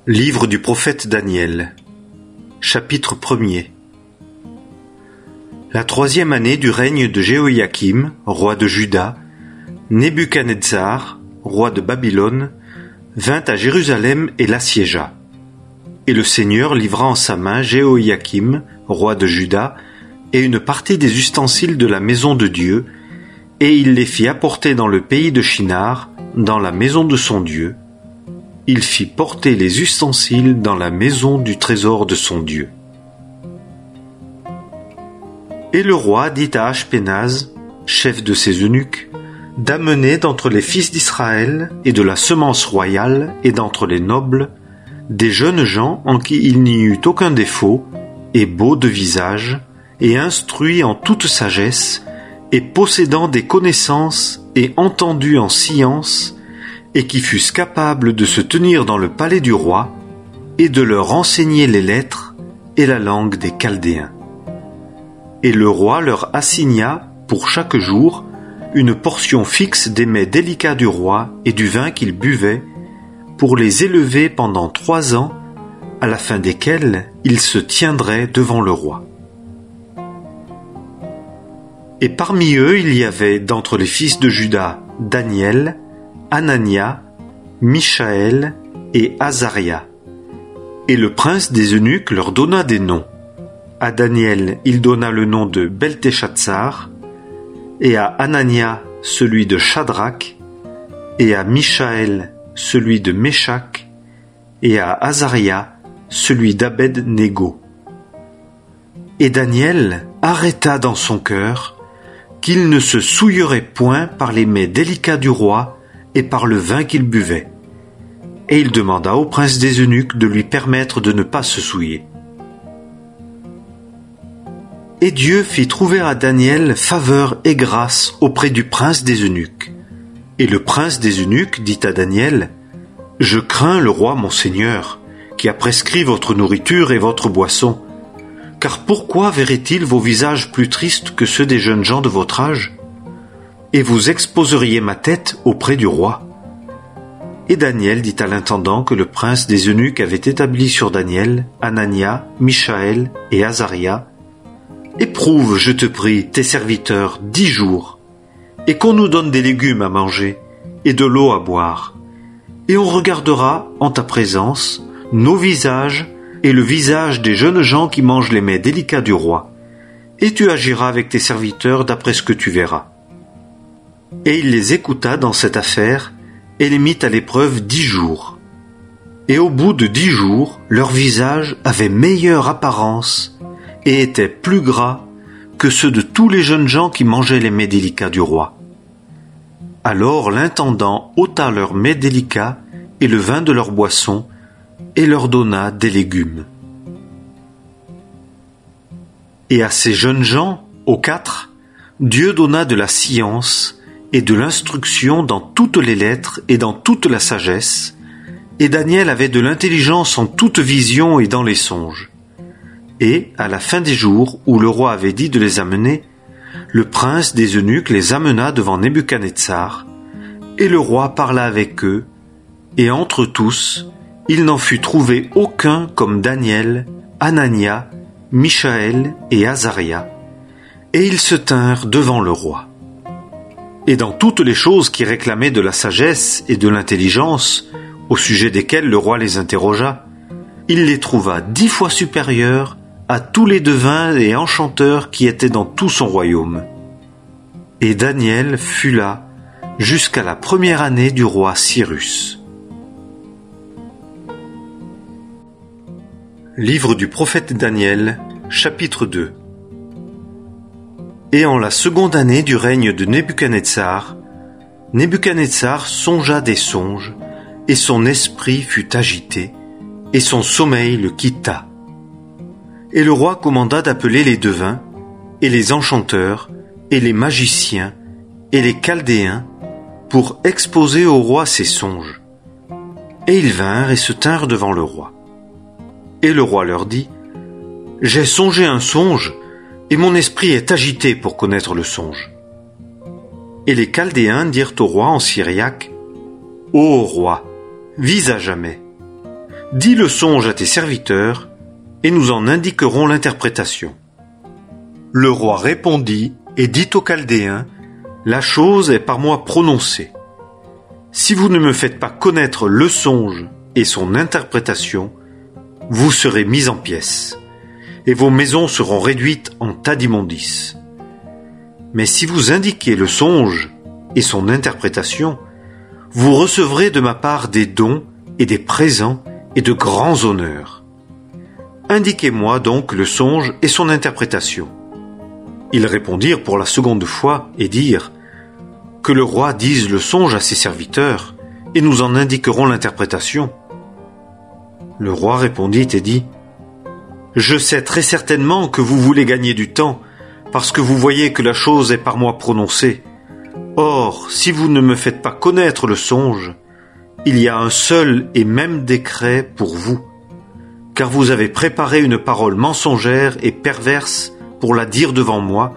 Livre du prophète Daniel, chapitre 1er. La 3e année du règne de Jéhoïakim, roi de Juda, Nebuchadnezzar, roi de Babylone, vint à Jérusalem et l'assiégea. Et le Seigneur livra en sa main Jéhoïakim, roi de Juda, et une partie des ustensiles de la maison de Dieu, et il les fit apporter dans le pays de Shinar, dans la maison de son Dieu. Il fit porter les ustensiles dans la maison du trésor de son Dieu. Et le roi dit à Ashpenaz, chef de ses eunuques, d'amener d'entre les fils d'Israël et de la semence royale et d'entre les nobles, des jeunes gens en qui il n'y eût aucun défaut, et beaux de visage, et instruits en toute sagesse, et possédant des connaissances et entendus en science, et qui fussent capables de se tenir dans le palais du roi, et de leur enseigner les lettres et la langue des Chaldéens. Et le roi leur assigna, pour chaque jour, une portion fixe des mets délicats du roi et du vin qu'il buvait, pour les élever pendant 3 ans, à la fin desquels ils se tiendraient devant le roi. Et parmi eux il y avait, d'entre les fils de Juda, Daniel, Anania, Mishaël et Azaria. Et le prince des eunuques leur donna des noms. À Daniel il donna le nom de Belteshazzar, et à Anania celui de Shadrach, et à Mishaël celui de Méshach, et à Azaria celui d'Abed-Négo. Et Daniel arrêta dans son cœur qu'il ne se souillerait point par les mets délicats du roi et par le vin qu'il buvait. Et il demanda au prince des eunuques de lui permettre de ne pas se souiller. Et Dieu fit trouver à Daniel faveur et grâce auprès du prince des eunuques. Et le prince des eunuques dit à Daniel, « Je crains le roi mon seigneur, qui a prescrit votre nourriture et votre boisson. Car pourquoi verrait-il vos visages plus tristes que ceux des jeunes gens de votre âge? Et vous exposeriez ma tête auprès du roi. » Et Daniel dit à l'intendant que le prince des eunuques avait établi sur Daniel, Anania, Mishaël et Azaria, « Éprouve, je te prie, tes serviteurs 10 jours, et qu'on nous donne des légumes à manger et de l'eau à boire, et on regardera, en ta présence, nos visages et le visage des jeunes gens qui mangent les mets délicats du roi, et tu agiras avec tes serviteurs d'après ce que tu verras. » Et il les écouta dans cette affaire, et les mit à l'épreuve 10 jours. Et au bout de 10 jours, leur visage avait meilleure apparence, et était plus gras que ceux de tous les jeunes gens qui mangeaient les mets délicats du roi. Alors l'intendant ôta leurs mets délicats et le vin de leur boisson, et leur donna des légumes. Et à ces jeunes gens, aux 4, Dieu donna de la science et de l'instruction dans toutes les lettres et dans toute la sagesse, et Daniel avait de l'intelligence en toute vision et dans les songes. Et, à la fin des jours où le roi avait dit de les amener, le prince des eunuques les amena devant Nebuchadnezzar, et le roi parla avec eux, et entre tous, il n'en fut trouvé aucun comme Daniel, Anania, Mishaël et Azaria, et ils se tinrent devant le roi. Et dans toutes les choses qui réclamaient de la sagesse et de l'intelligence, au sujet desquelles le roi les interrogea, il les trouva 10 fois supérieurs à tous les devins et enchanteurs qui étaient dans tout son royaume. Et Daniel fut là jusqu'à la 1re année du roi Cyrus. Livre du prophète Daniel, chapitre 2. Et en la 2e année du règne de Nebuchadnezzar, Nebuchadnezzar songea des songes, et son esprit fut agité, et son sommeil le quitta. Et le roi commanda d'appeler les devins, et les enchanteurs, et les magiciens, et les Chaldéens, pour exposer au roi ses songes. Et ils vinrent et se tinrent devant le roi. Et le roi leur dit, « J'ai songé un songe, et mon esprit est agité pour connaître le songe. » Et les Chaldéens dirent au roi en syriaque, « Ô roi, vis à jamais. dis le songe à tes serviteurs, et nous en indiquerons l'interprétation. » Le roi répondit et dit aux Chaldéens, « La chose est par moi prononcée. Si vous ne me faites pas connaître le songe et son interprétation, vous serez mis en pièces, et vos maisons seront réduites en tas d'immondices. Mais si vous indiquez le songe et son interprétation, vous recevrez de ma part des dons et des présents et de grands honneurs. Indiquez-moi donc le songe et son interprétation. » Ils répondirent pour la seconde fois et dirent, « Que le roi dise le songe à ses serviteurs, et nous en indiquerons l'interprétation. » Le roi répondit et dit, « Je sais très certainement que vous voulez gagner du temps, parce que vous voyez que la chose est par moi prononcée. Or, si vous ne me faites pas connaître le songe, il y a un seul et même décret pour vous, car vous avez préparé une parole mensongère et perverse pour la dire devant moi,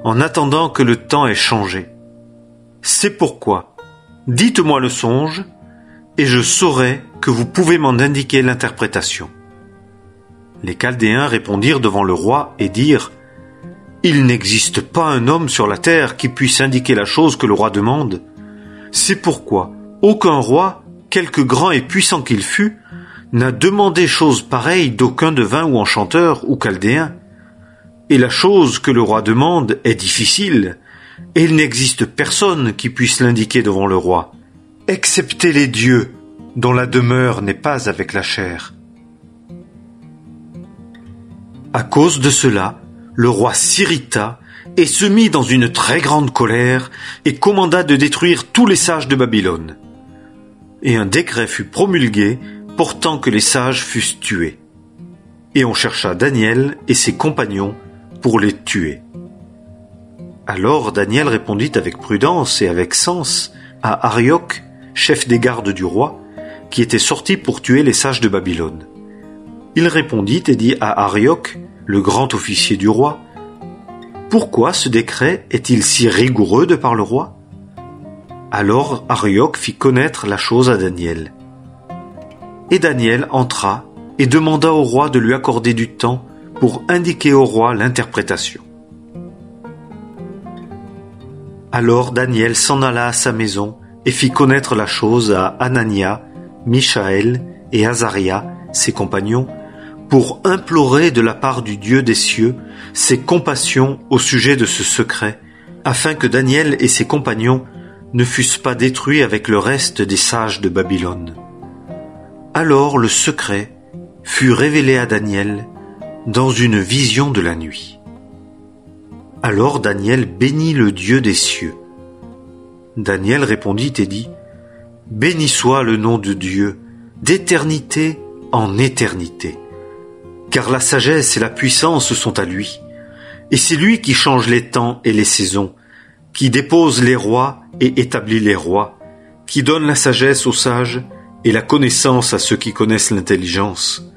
en attendant que le temps ait changé. C'est pourquoi, dites-moi le songe, et je saurai que vous pouvez m'en indiquer l'interprétation. » Les Chaldéens répondirent devant le roi et dirent, « Il n'existe pas un homme sur la terre qui puisse indiquer la chose que le roi demande. C'est pourquoi aucun roi, quelque grand et puissant qu'il fût, n'a demandé chose pareille d'aucun devin ou enchanteur ou Chaldéen. Et la chose que le roi demande est difficile, et il n'existe personne qui puisse l'indiquer devant le roi, excepté les dieux, dont la demeure n'est pas avec la chair. » À cause de cela, le roi s'irrita et se mit dans une très grande colère et commanda de détruire tous les sages de Babylone. Et un décret fut promulgué portant que les sages fussent tués. Et on chercha Daniel et ses compagnons pour les tuer. Alors Daniel répondit avec prudence et avec sens à Arioc, chef des gardes du roi, qui était sorti pour tuer les sages de Babylone. Il répondit et dit à Arioc, le grand officier du roi, « Pourquoi ce décret est-il si rigoureux de par le roi ?» Alors Arioc fit connaître la chose à Daniel. Et Daniel entra et demanda au roi de lui accorder du temps pour indiquer au roi l'interprétation. Alors Daniel s'en alla à sa maison et fit connaître la chose à Anania, Michaël et Azaria, ses compagnons, pour implorer de la part du Dieu des cieux ses compassions au sujet de ce secret, afin que Daniel et ses compagnons ne fussent pas détruits avec le reste des sages de Babylone. Alors le secret fut révélé à Daniel dans une vision de la nuit. Alors Daniel bénit le Dieu des cieux. Daniel répondit et dit, « Béni soit le nom de Dieu, d'éternité en éternité. Car la sagesse et la puissance sont à lui, et c'est lui qui change les temps et les saisons, qui dépose les rois et établit les rois, qui donne la sagesse aux sages et la connaissance à ceux qui connaissent l'intelligence.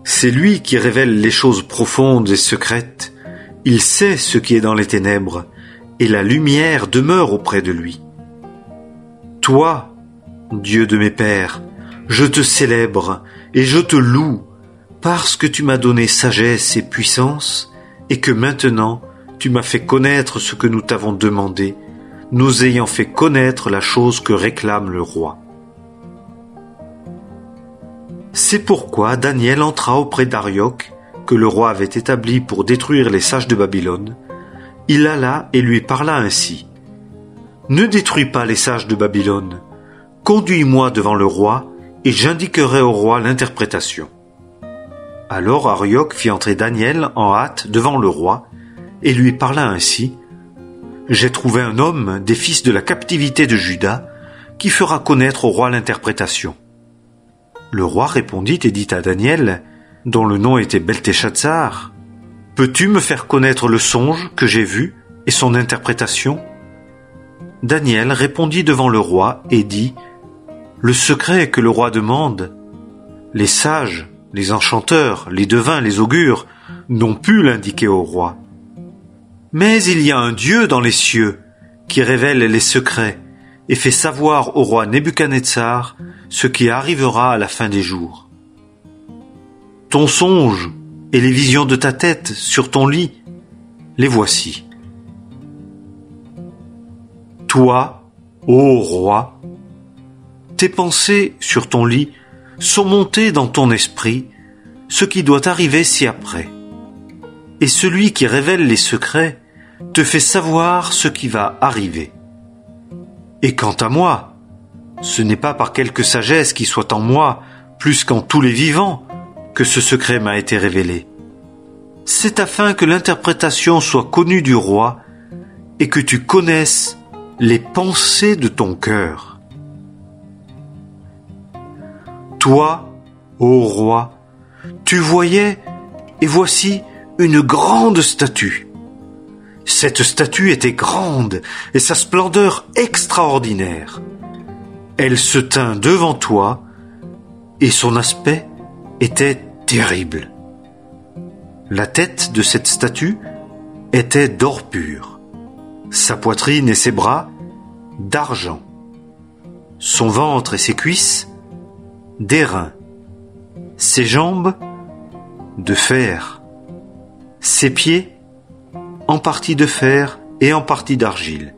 C'est lui qui révèle les choses profondes et secrètes. Il sait ce qui est dans les ténèbres, et la lumière demeure auprès de lui. Toi, Dieu de mes pères, je te célèbre et je te loue, parce que tu m'as donné sagesse et puissance, et que maintenant tu m'as fait connaître ce que nous t'avons demandé, nous ayant fait connaître la chose que réclame le roi. » C'est pourquoi Daniel entra auprès d'Arioc, que le roi avait établi pour détruire les sages de Babylone. Il alla et lui parla ainsi. « Ne détruis pas les sages de Babylone. Conduis-moi devant le roi, et j'indiquerai au roi l'interprétation. » Alors Arioc fit entrer Daniel en hâte devant le roi, et lui parla ainsi. « J'ai trouvé un homme des fils de la captivité de Juda, qui fera connaître au roi l'interprétation. » Le roi répondit et dit à Daniel, dont le nom était Belteshazzar, « Peux-tu me faire connaître le songe que j'ai vu et son interprétation ?» Daniel répondit devant le roi et dit, « Le secret que le roi demande, les sages, les enchanteurs, les devins, les augures n'ont pu l'indiquer au roi. Mais il y a un Dieu dans les cieux qui révèle les secrets et fait savoir au roi Nebuchadnezzar ce qui arrivera à la fin des jours. » ton songe et les visions de ta tête sur ton lit, les voici. Toi, ô roi, tes pensées sur ton lit sont montées dans ton esprit, ce qui doit arriver ci-après. Et celui qui révèle les secrets te fait savoir ce qui va arriver. Et quant à moi, ce n'est pas par quelque sagesse qui soit en moi, plus qu'en tous les vivants, que ce secret m'a été révélé. C'est afin que l'interprétation soit connue du roi et que tu connaisses les pensées de ton cœur. Toi, ô roi, tu voyais, et voici une grande statue. Cette statue était grande et sa splendeur extraordinaire. Elle se tint devant toi et son aspect était terrible. La tête de cette statue était d'or pur, sa poitrine et ses bras d'argent, son ventre et ses cuisses d'airain, ses jambes de fer, ses pieds en partie de fer et en partie d'argile.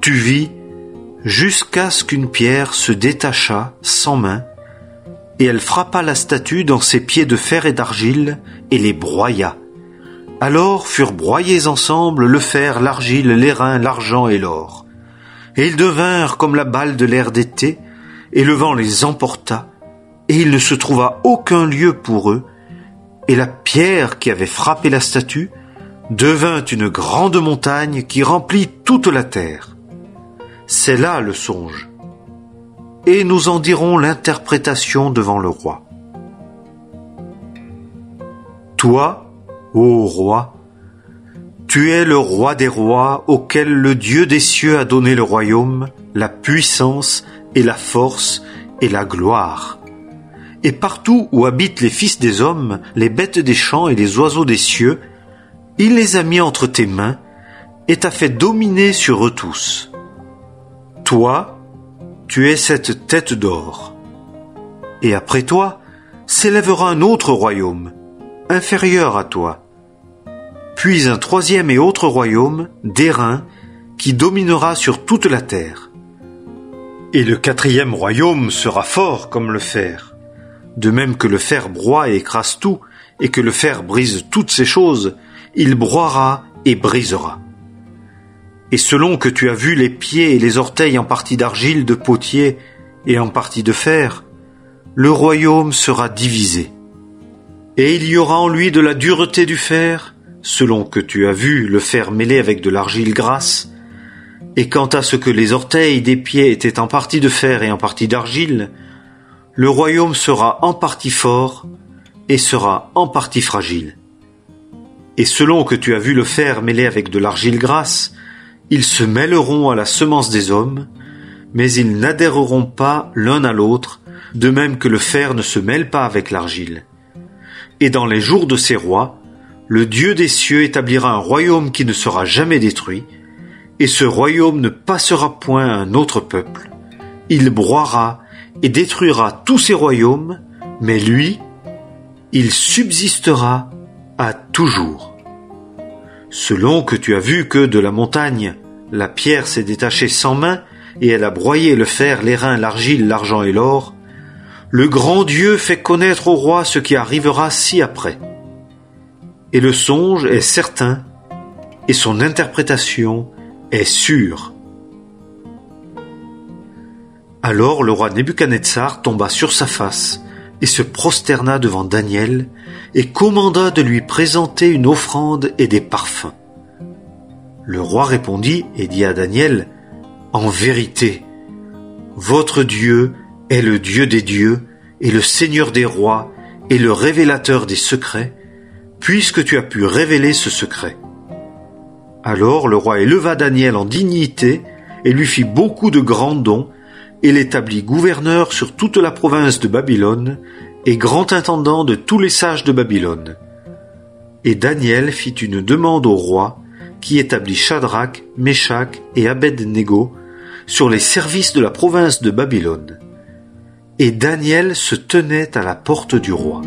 Tu vis jusqu'à ce qu'une pierre se détacha sans main, et elle frappa la statue dans ses pieds de fer et d'argile, et les broya. Alors furent broyés ensemble le fer, l'argile, l'airain, l'argent et l'or. Et ils devinrent comme la balle de l'air d'été, et le vent les emporta, et il ne se trouva aucun lieu pour eux, et la pierre qui avait frappé la statue devint une grande montagne qui remplit toute la terre. C'est là le songe. Et nous en dirons l'interprétation devant le roi. Toi, ô roi, tu es le roi des rois auquel le Dieu des cieux a donné le royaume, la puissance et la force et la gloire. Et partout où habitent les fils des hommes, les bêtes des champs et les oiseaux des cieux, il les a mis entre tes mains et t'a fait dominer sur eux tous. Toi, tu es cette tête d'or. Et après toi, s'élèvera un autre royaume, inférieur à toi. Puis un troisième et autre royaume, d'airain, qui dominera sur toute la terre. Et le quatrième royaume sera fort comme le fer. De même que le fer broie et écrase tout, et que le fer brise toutes ces choses, il broiera et brisera. Et selon que tu as vu les pieds et les orteils en partie d'argile de potier et en partie de fer, le royaume sera divisé. Et il y aura en lui de la dureté du fer, selon que tu as vu le fer mêlé avec de l'argile grasse. Et quant à ce que les orteils des pieds étaient en partie de fer et en partie d'argile, le royaume sera en partie fort et sera en partie fragile. Et selon que tu as vu le fer mêlé avec de l'argile grasse, ils se mêleront à la semence des hommes, mais ils n'adhéreront pas l'un à l'autre, de même que le fer ne se mêle pas avec l'argile. Et dans les jours de ces rois, le Dieu des cieux établira un royaume qui ne sera jamais détruit, et ce royaume ne passera point à un autre peuple. Il broiera et détruira tous ces royaumes, mais lui, il subsistera à toujours. Selon que tu as vu que de la montagne, la pierre s'est détachée sans main, et elle a broyé le fer, l'airain, l'argile, l'argent et l'or, le grand Dieu fait connaître au roi ce qui arrivera ci-après. Et le songe est certain, et son interprétation est sûre. Alors le roi Nebuchadnezzar tomba sur sa face, et se prosterna devant Daniel, et commanda de lui présenter une offrande et des parfums. Le roi répondit et dit à Daniel, « En vérité, votre Dieu est le Dieu des dieux, et le Seigneur des rois, et le révélateur des secrets, puisque tu as pu révéler ce secret. » Alors le roi éleva Daniel en dignité, et lui fit beaucoup de grands dons, et l'établit gouverneur sur toute la province de Babylone, et grand intendant de tous les sages de Babylone. Et Daniel fit une demande au roi, qui établit Shadrach, Meshach et Abed-Négo sur les services de la province de Babylone. Et Daniel se tenait à la porte du roi.